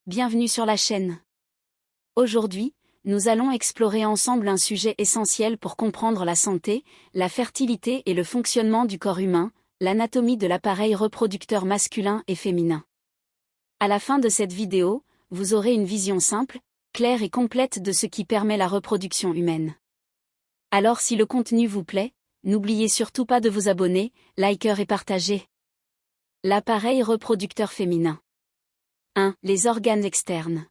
bienvenue sur la chaîne. Aujourd'hui, nous allons explorer ensemble un sujet essentiel pour comprendre la santé, la fertilité et le fonctionnement du corps humain, l'anatomie de l'appareil reproducteur masculin et féminin. À la fin de cette vidéo, vous aurez une vision simple, claire et complète de ce qui permet la reproduction humaine. Alors si le contenu vous plaît, n'oubliez surtout pas de vous abonner, liker et partager. L'appareil reproducteur féminin. 1. Les organes externes.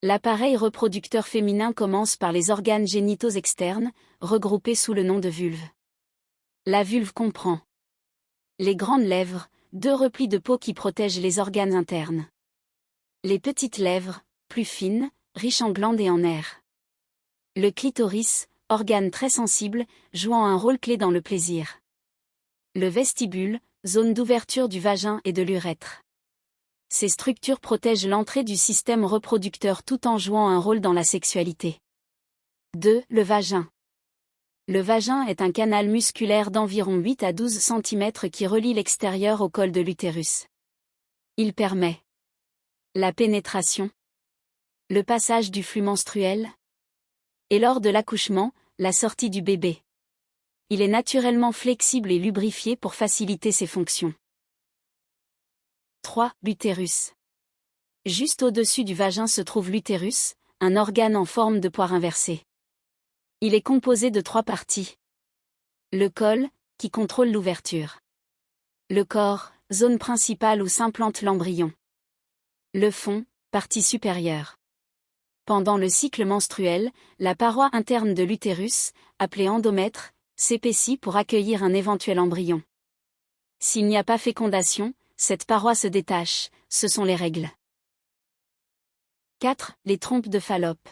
L'appareil reproducteur féminin commence par les organes génitaux externes, regroupés sous le nom de vulve. La vulve comprend les grandes lèvres, deux replis de peau qui protègent les organes internes. Les petites lèvres, plus fines, riches en glandes et en nerfs. Le clitoris, organe très sensible, jouant un rôle clé dans le plaisir. Le vestibule, zone d'ouverture du vagin et de l'urètre. Ces structures protègent l'entrée du système reproducteur tout en jouant un rôle dans la sexualité. 2. Le vagin. Le vagin est un canal musculaire d'environ 8 à 12 cm qui relie l'extérieur au col de l'utérus. Il permet la pénétration, le passage du flux menstruel, et lors de l'accouchement, la sortie du bébé. Il est naturellement flexible et lubrifié pour faciliter ses fonctions. 3. L'utérus. Juste au-dessus du vagin se trouve l'utérus, un organe en forme de poire inversée. Il est composé de 3 parties. Le col, qui contrôle l'ouverture. Le corps, zone principale où s'implante l'embryon. Le fond, partie supérieure. Pendant le cycle menstruel, la paroi interne de l'utérus, appelée endomètre, s'épaissit pour accueillir un éventuel embryon. S'il n'y a pas fécondation, cette paroi se détache, ce sont les règles. 4. Les trompes de Fallope.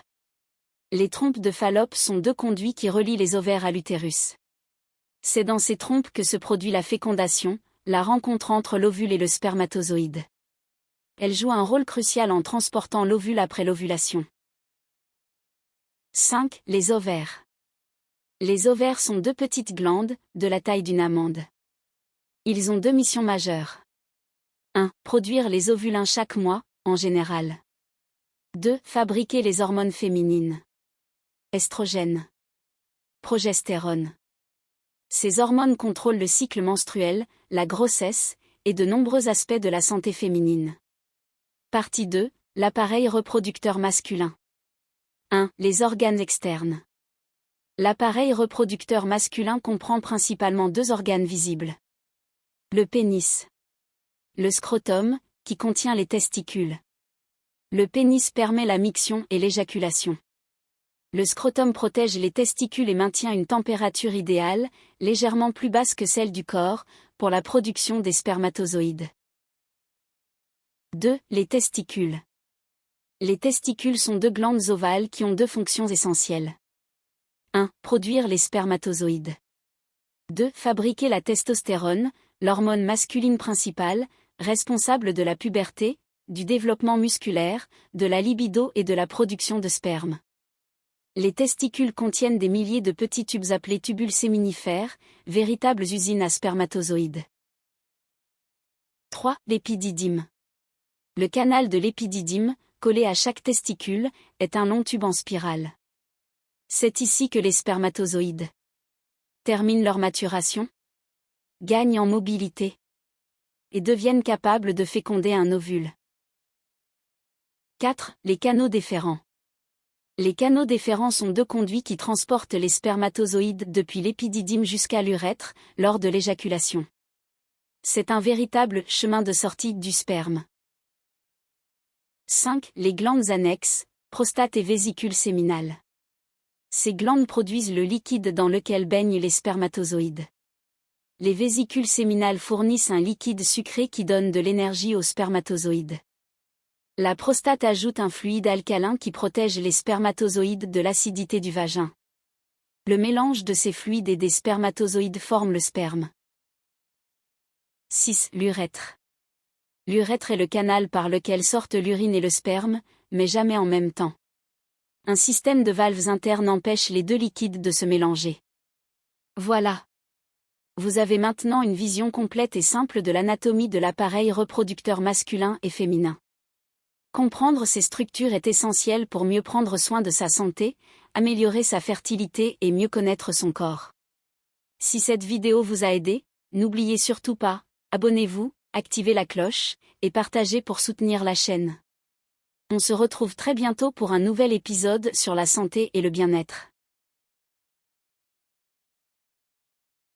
Les trompes de Fallope sont deux conduits qui relient les ovaires à l'utérus. C'est dans ces trompes que se produit la fécondation, la rencontre entre l'ovule et le spermatozoïde. Elles jouent un rôle crucial en transportant l'ovule après l'ovulation. 5. Les ovaires. Les ovaires sont deux petites glandes, de la taille d'une amande. Ils ont deux missions majeures. 1. Produire les ovulins chaque mois, en général. 2. Fabriquer les hormones féminines. Estrogène. Progestérone. Ces hormones contrôlent le cycle menstruel, la grossesse, et de nombreux aspects de la santé féminine. Partie 2. L'appareil reproducteur masculin. 1. Les organes externes. L'appareil reproducteur masculin comprend principalement deux organes visibles. Le pénis. Le scrotum, qui contient les testicules. Le pénis permet la miction et l'éjaculation. Le scrotum protège les testicules et maintient une température idéale, légèrement plus basse que celle du corps, pour la production des spermatozoïdes. 2. Les testicules. Les testicules sont deux glandes ovales qui ont deux fonctions essentielles. 1. Produire les spermatozoïdes. 2. Fabriquer la testostérone, l'hormone masculine principale, responsable de la puberté, du développement musculaire, de la libido et de la production de sperme. Les testicules contiennent des milliers de petits tubes appelés tubules séminifères, véritables usines à spermatozoïdes. 3. L'épididyme. Le canal de l'épididyme, collé à chaque testicule, est un long tube en spirale. C'est ici que les spermatozoïdes terminent leur maturation, gagnent en mobilité et deviennent capables de féconder un ovule. 4. Les canaux déférents. Les canaux déférents sont deux conduits qui transportent les spermatozoïdes depuis l'épididyme jusqu'à l'urètre, lors de l'éjaculation. C'est un véritable chemin de sortie du sperme. 5. Les glandes annexes, prostate et vésicule séminale. Ces glandes produisent le liquide dans lequel baignent les spermatozoïdes. Les vésicules séminales fournissent un liquide sucré qui donne de l'énergie aux spermatozoïdes. La prostate ajoute un fluide alcalin qui protège les spermatozoïdes de l'acidité du vagin. Le mélange de ces fluides et des spermatozoïdes forme le sperme. 6. L'urètre. L'urètre est le canal par lequel sortent l'urine et le sperme, mais jamais en même temps. Un système de valves internes empêche les deux liquides de se mélanger. Voilà. Vous avez maintenant une vision complète et simple de l'anatomie de l'appareil reproducteur masculin et féminin. Comprendre ces structures est essentiel pour mieux prendre soin de sa santé, améliorer sa fertilité et mieux connaître son corps. Si cette vidéo vous a aidé, n'oubliez surtout pas, abonnez-vous, activez la cloche, et partagez pour soutenir la chaîne. On se retrouve très bientôt pour un nouvel épisode sur la santé et le bien-être.